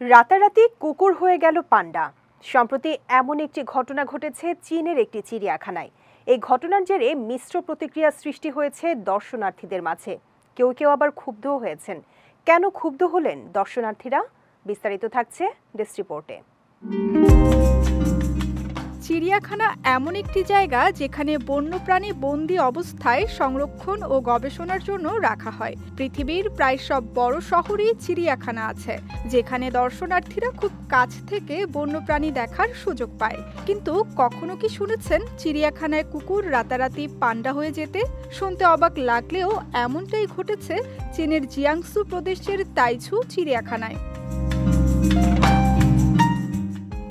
রাতারাতি কুকুর হয়ে গেল পান্ডা। সম্প্রতি এমন একটি ঘটনা ঘটেছে চীনের একটি চিড়িয়াখানায়। এই ঘটনার জেরে মিশ্র প্রতিক্রিয়া সৃষ্টি হয়েছে দর্শনার্থীদের মাঝে। কেউ কেউ আবার ক্ষুব্ধও হয়েছেন। কেন ক্ষুব্ধ হলেন দর্শনার্থীরা? বিস্তারিত থাকছে ডেস্ক রিপোর্টে। চিড়িয়াখানা এমন একটি জায়গা যেখানে বন্যপ্রাণী বন্দি অবস্থায় সংরক্ষণ ও গবেষণার জন্য রাখা হয়। পৃথিবীর প্রায় সব বড় শহরেই চিড়িয়াখানা আছে, যেখানে দর্শনার্থীরা খুব কাছ থেকে বন্যপ্রাণী দেখার সুযোগ পায়। কিন্তু কখনো কি শুনেছেন চিড়িয়াখানায় কুকুর রাতারাতি পান্ডা হয়ে যেতে? শুনতে অবাক লাগলেও এমনটাই ঘটেছে চীনের জিয়াংসু প্রদেশের তাইঝু চিড়িয়াখানায়।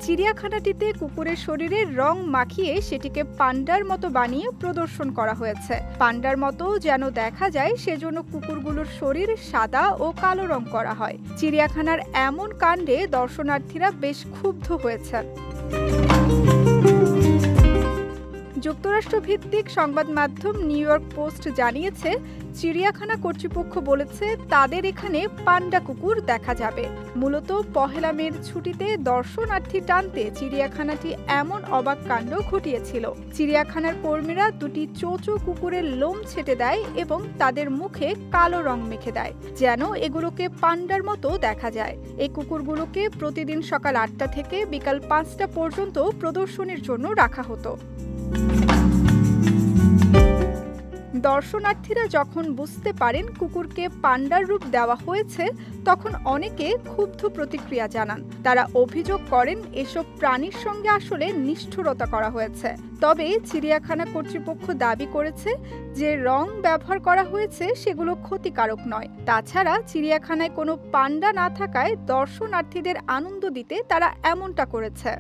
চিড়িয়াখানাটিতে কুকুরের শরীরের রং মাখিয়ে সেটিকে পান্ডার মতো বানিয়ে প্রদর্শন করা হয়েছে। পান্ডার মতো যেন দেখা যায়, সেজন্য কুকুরগুলোর শরীর সাদা ও কালো রং করা হয়। চিড়িয়াখানার এমন কাণ্ডে দর্শনার্থীরা বেশ ক্ষুব্ধ হয়েছেন। যুক্তরাষ্ট্র ভিত্তিক সংবাদ মাধ্যম নিউ ইয়র্ক পোস্ট জানিয়েছে, চিড়িয়াখানা কর্তৃপক্ষ বলেছে তাদের এখানে পান্ডা কুকুর দেখা যাবে। মূলত পহেলা মের ছুটিতে দর্শনার্থী টানতে চিড়িয়াখানাটি এমন অবাক কাণ্ড ঘটিয়েছিল। চিড়িয়াখানার কর্মীরা দুটি চোচো কুকুরের লোম ছেটে দেয় এবং তাদের মুখে কালো রং মেখে দেয়, যেন এগুলোকে পান্ডার মতো দেখা যায়। এই কুকুরগুলোকে প্রতিদিন সকাল 8টা থেকে বিকাল 5টা পর্যন্ত প্রদর্শনীর জন্য রাখা হতো। দর্শনার্থীরা যখন বুঝতে পারেন কুকুরকে পান্ডার রূপ দেওয়া হয়েছে, তখন অনেকে ক্ষুব্ধ প্রতিক্রিয়া জানান। তারা অভিযোগ করেন এসব প্রাণীর সঙ্গে আসলে নিষ্ঠুরতা করা হয়েছে। তবে চিড়িয়াখানা কর্তৃপক্ষ দাবি করেছে যে রং ব্যবহার করা হয়েছে সেগুলো ক্ষতিকারক নয়। তাছাড়া চিড়িয়াখানায় কোনো পান্ডা না থাকায় দর্শনার্থীদের আনন্দ দিতে তারা এমনটা করেছে।